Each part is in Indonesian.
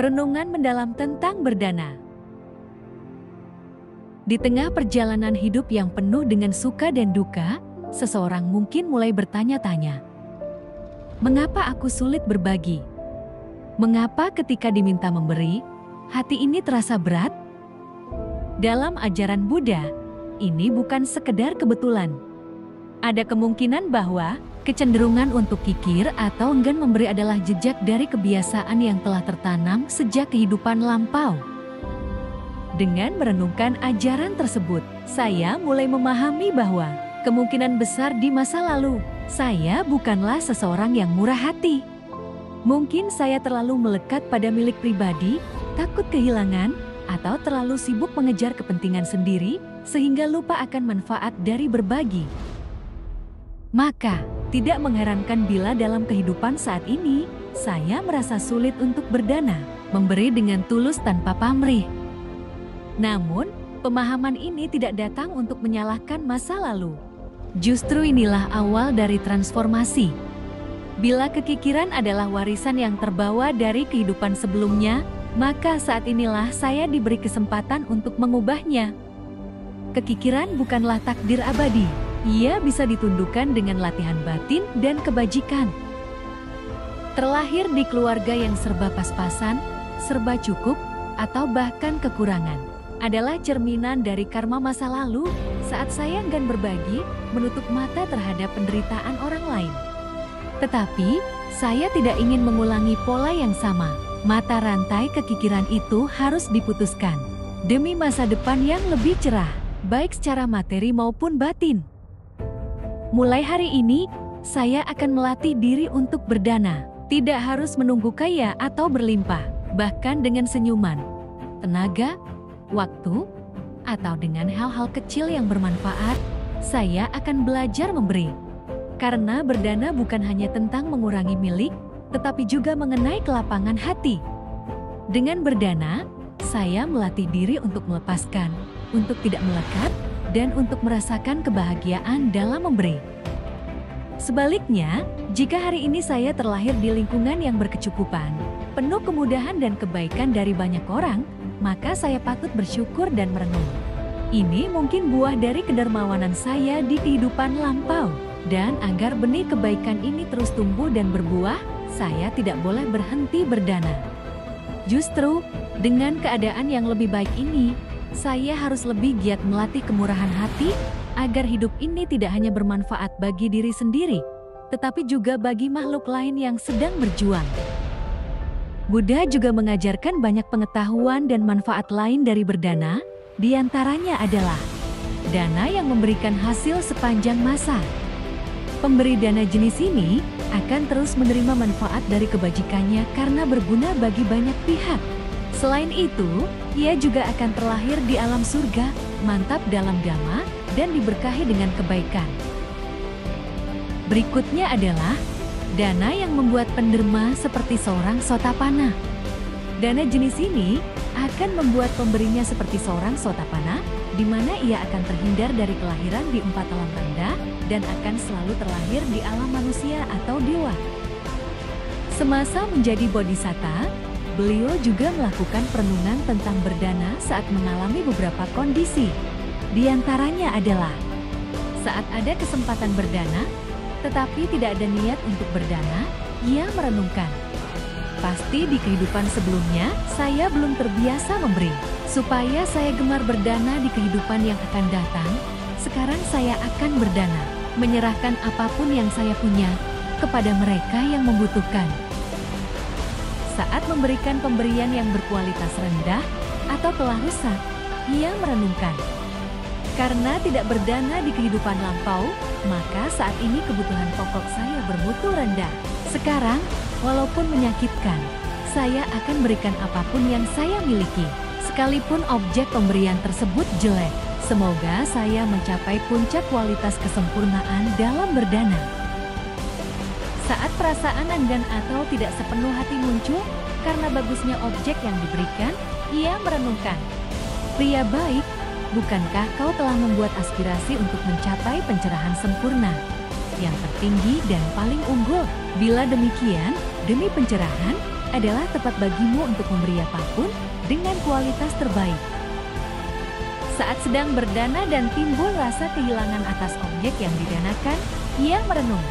Perenungan mendalam tentang berdana. Di tengah perjalanan hidup yang penuh dengan suka dan duka, seseorang mungkin mulai bertanya-tanya, mengapa aku sulit berbagi? Mengapa ketika diminta memberi, hati ini terasa berat? Dalam ajaran Buddha, ini bukan sekedar kebetulan. Ada kemungkinan bahwa kecenderungan untuk kikir atau enggan memberi adalah jejak dari kebiasaan yang telah tertanam sejak kehidupan lampau. Dengan merenungkan ajaran tersebut, saya mulai memahami bahwa kemungkinan besar di masa lalu, saya bukanlah seseorang yang murah hati. Mungkin saya terlalu melekat pada milik pribadi, takut kehilangan, atau terlalu sibuk mengejar kepentingan sendiri, sehingga lupa akan manfaat dari berbagi. Maka, tidak mengherankan bila dalam kehidupan saat ini, saya merasa sulit untuk berdana, memberi dengan tulus tanpa pamrih. Namun, pemahaman ini tidak datang untuk menyalahkan masa lalu. Justru inilah awal dari transformasi. Bila kekikiran adalah warisan yang terbawa dari kehidupan sebelumnya, maka saat inilah saya diberi kesempatan untuk mengubahnya. Kekikiran bukanlah takdir abadi. Ia bisa ditundukkan dengan latihan batin dan kebajikan. Terlahir di keluarga yang serba pas-pasan, serba cukup, atau bahkan kekurangan, adalah cerminan dari karma masa lalu saat saya enggan berbagi, menutup mata terhadap penderitaan orang lain. Tetapi, saya tidak ingin mengulangi pola yang sama. Mata rantai kekikiran itu harus diputuskan demi masa depan yang lebih cerah, baik secara materi maupun batin. Mulai hari ini, saya akan melatih diri untuk berdana. Tidak harus menunggu kaya atau berlimpah, bahkan dengan senyuman, tenaga, waktu, atau dengan hal-hal kecil yang bermanfaat, saya akan belajar memberi. Karena berdana bukan hanya tentang mengurangi milik, tetapi juga mengenai kelapangan hati. Dengan berdana, saya melatih diri untuk melepaskan, untuk tidak melekat, dan untuk merasakan kebahagiaan dalam memberi. Sebaliknya, jika hari ini saya terlahir di lingkungan yang berkecukupan, penuh kemudahan dan kebaikan dari banyak orang, maka saya patut bersyukur dan merenung. Ini mungkin buah dari kedermawanan saya di kehidupan lampau. Dan agar benih kebaikan ini terus tumbuh dan berbuah, saya tidak boleh berhenti berdana. Justru, dengan keadaan yang lebih baik ini, saya harus lebih giat melatih kemurahan hati, agar hidup ini tidak hanya bermanfaat bagi diri sendiri, tetapi juga bagi makhluk lain yang sedang berjuang. Buddha juga mengajarkan banyak pengetahuan dan manfaat lain dari berdana, di antaranya adalah dana yang memberikan hasil sepanjang masa. Pemberi dana jenis ini akan terus menerima manfaat dari kebajikannya karena berguna bagi banyak pihak. Selain itu, ia juga akan terlahir di alam surga, mantap dalam dhamma, dan diberkahi dengan kebaikan. Berikutnya adalah dana yang membuat penderma seperti seorang Sotapanna. Dana jenis ini akan membuat pemberinya seperti seorang Sotapanna, di mana ia akan terhindar dari kelahiran di 4 alam rendah dan akan selalu terlahir di alam manusia atau dewa. Semasa menjadi bodhisatta, beliau juga melakukan perenungan tentang berdana saat mengalami beberapa kondisi. Di antaranya adalah saat ada kesempatan berdana, tetapi tidak ada niat untuk berdana, ia merenungkan. Pasti di kehidupan sebelumnya, saya belum terbiasa memberi. Supaya saya gemar berdana di kehidupan yang akan datang, sekarang saya akan berdana, menyerahkan apapun yang saya punya kepada mereka yang membutuhkan. Saat memberikan pemberian yang berkualitas rendah atau telah rusak, ia merenungkan. Karena tidak berdana di kehidupan lampau, maka saat ini kebutuhan pokok saya bermutu rendah. Sekarang, walaupun menyakitkan, saya akan berikan apapun yang saya miliki, sekalipun objek pemberian tersebut jelek. Semoga saya mencapai puncak kualitas kesempurnaan dalam berdana. Saat perasaan enggan atau tidak sepenuh hati muncul karena bagusnya objek yang diberikan, ia merenungkan. Pria baik, bukankah kau telah membuat aspirasi untuk mencapai pencerahan sempurna, yang tertinggi dan paling unggul? Bila demikian, demi pencerahan, adalah tepat bagimu untuk memberi apapun dengan kualitas terbaik. Saat sedang berdana dan timbul rasa kehilangan atas objek yang didanakan, ia merenung.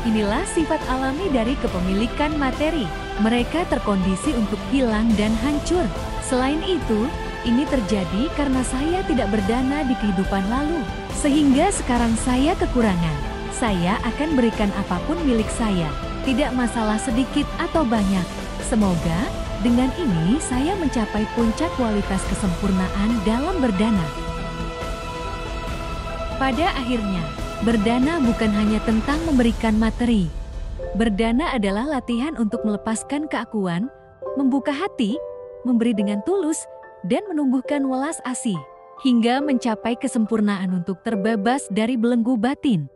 Inilah sifat alami dari kepemilikan materi. Mereka terkondisi untuk hilang dan hancur. Selain itu, ini terjadi karena saya tidak berdana di kehidupan lalu. Sehingga sekarang saya kekurangan. Saya akan berikan apapun milik saya. Tidak masalah sedikit atau banyak. Semoga dengan ini saya mencapai puncak kualitas kesempurnaan dalam berdana. Pada akhirnya, berdana bukan hanya tentang memberikan materi. Berdana adalah latihan untuk melepaskan keakuan, membuka hati, memberi dengan tulus, dan menumbuhkan welas asih, hingga mencapai kesempurnaan untuk terbebas dari belenggu batin.